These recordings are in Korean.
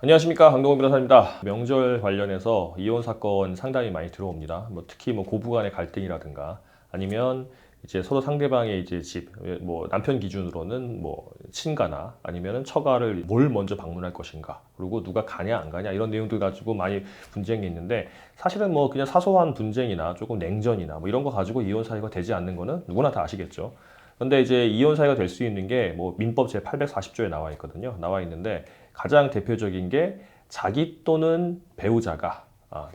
안녕하십니까, 강동원 변호사입니다. 명절 관련해서 이혼 사건 상당히 많이 들어옵니다. 특히 고부간의 갈등이라든가 아니면 이제 서로 상대방의 이제 집, 남편 기준으로는 친가나 아니면은 처가를 뭘 먼저 방문할 것인가, 그리고 누가 가냐 안 가냐 이런 내용들 가지고 많이 분쟁이 있는데, 사실은 그냥 사소한 분쟁이나 조금 냉전이나 이런 거 가지고 이혼 사유가 되지 않는 거는 누구나 다 아시겠죠. 근데 이제 이혼 사유가 될 수 있는 게 민법 제 840조에 나와 있거든요. 나와 있는데 가장 대표적인 게 자기 또는 배우자가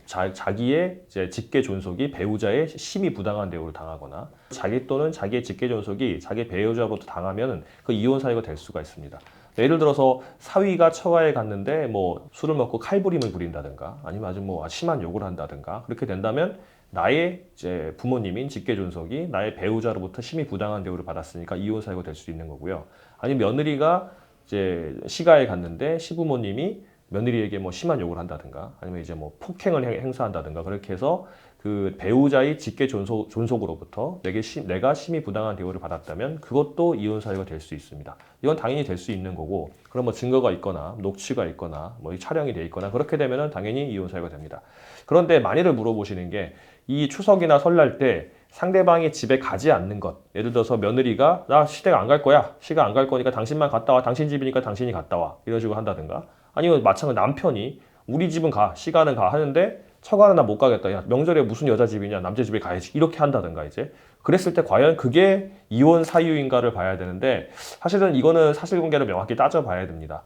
자기의 이제 직계 존속이 배우자의 심히 부당한 대우를 당하거나, 자기 또는 자기의 직계 존속이 자기 배우자로부터 당하면 그 이혼 사유가 될 수가 있습니다. 예를 들어서 사위가 처가에 갔는데 술을 먹고 칼부림을 부린다든가, 아니면 아주 심한 욕을 한다든가, 그렇게 된다면 나의 이제 부모님인 직계 존속이 나의 배우자로부터 심히 부당한 대우를 받았으니까 이혼 사유가 될 수 있는 거고요. 아니면 며느리가 이제 시가에 갔는데 시부모님이 며느리에게 심한 욕을 한다든가, 아니면 이제 폭행을 행사한다든가, 그렇게 해서 그 배우자의 직계 존속으로부터 내가 심히 부당한 대우를 받았다면 그것도 이혼 사유가 될 수 있습니다. 이건 당연히 될 수 있는 거고, 그럼 증거가 있거나 녹취가 있거나 촬영이 돼 있거나 그렇게 되면은 당연히 이혼 사유가 됩니다. 그런데 만일을 물어보시는 게, 이 추석이나 설날 때 상대방이 집에 가지 않는 것, 예를 들어서 며느리가 나 시댁 안 갈 거야, 시가 안 갈 거니까 당신만 갔다 와, 당신 집이니까 당신이 갔다 와, 이런 식으로 한다든가, 아니면 마찬가지로 남편이 우리 집은 가, 시가는 가 하는데 처가는 나 못 가겠다, 야 명절에 무슨 여자 집이냐, 남자 집에 가야지, 이렇게 한다든가, 이제 그랬을 때 과연 그게 이혼 사유인가를 봐야 되는데, 사실은 이거는 사실관계를 명확히 따져봐야 됩니다.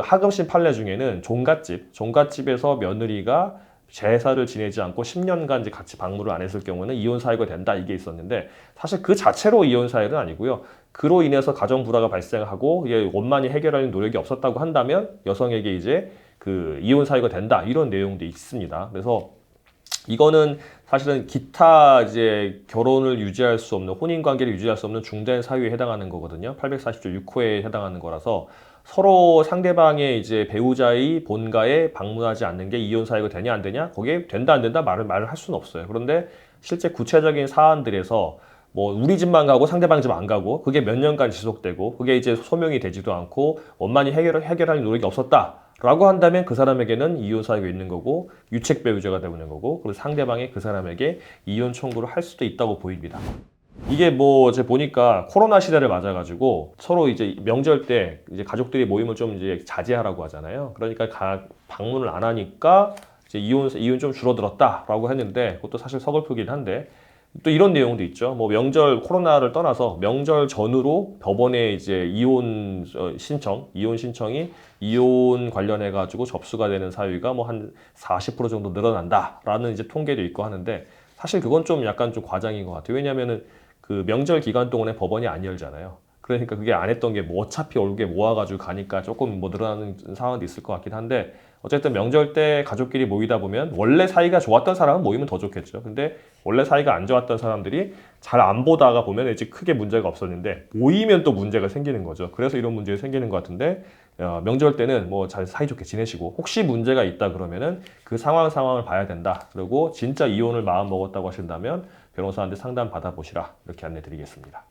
하금신 판례 중에는 종갓집에서 며느리가 제사를 지내지 않고 10년간 이제 같이 방문을 안 했을 경우는 이혼 사유가 된다, 이게 있었는데, 사실 그 자체로 이혼 사유는 아니고요. 그로 인해서 가정 불화가 발생하고 이게 원만히 해결하는 노력이 없었다고 한다면 여성에게 이제 그 이혼 사유가 된다, 이런 내용도 있습니다. 그래서 이거는 사실은 기타 이제 결혼을 유지할 수 없는, 혼인 관계를 유지할 수 없는 중대한 사유에 해당하는 거거든요. 840조 6호에 해당하는 거라서 서로 상대방의 이제 배우자의 본가에 방문하지 않는 게 이혼 사유가 되냐 안 되냐, 거기에 된다 안 된다 말을 할 수는 없어요. 그런데 실제 구체적인 사안들에서 우리 집만 가고 상대방 집 안 가고 그게 몇 년간 지속되고 그게 이제 소명이 되지도 않고 원만히 해결할 노력이 없었다라고 한다면 그 사람에게는 이혼 사유가 있는 거고 유책 배우자가 되는 거고, 그리고 상대방이 그 사람에게 이혼 청구를 할 수도 있다고 보입니다. 이게 제가 보니까 코로나 시대를 맞아가지고 서로 이제 명절 때 이제 가족들이 모임을 좀 이제 자제하라고 하잖아요. 그러니까 방문을 안 하니까 이제 이혼 좀 줄어들었다라고 했는데, 그것도 사실 서글프긴 한데, 또 이런 내용도 있죠. 명절, 코로나를 떠나서 명절 전후로 법원에 이제 이혼 신청이 이혼 관련해 가지고 접수가 되는 사유가 한 40% 정도 늘어난다라는 이제 통계도 있고 하는데, 사실 그건 좀 약간 좀 과장인 것 같아요. 왜냐면은 그 명절 기간 동안에 법원이 안 열잖아요. 그러니까 그게 안 했던 게 어차피 얼굴에 모아가지고 가니까 조금 늘어나는 상황도 있을 것 같긴 한데, 어쨌든 명절 때 가족끼리 모이다 보면 원래 사이가 좋았던 사람은 모이면 더 좋겠죠. 근데 원래 사이가 안 좋았던 사람들이 잘 안 보다가 보면 이제 크게 문제가 없었는데 모이면 또 문제가 생기는 거죠. 그래서 이런 문제가 생기는 것 같은데, 명절 때는 잘 사이좋게 지내시고, 혹시 문제가 있다 그러면은 그 상황을 봐야 된다. 그리고 진짜 이혼을 마음 먹었다고 하신다면 변호사한테 상담 받아보시라, 이렇게 안내 드리겠습니다.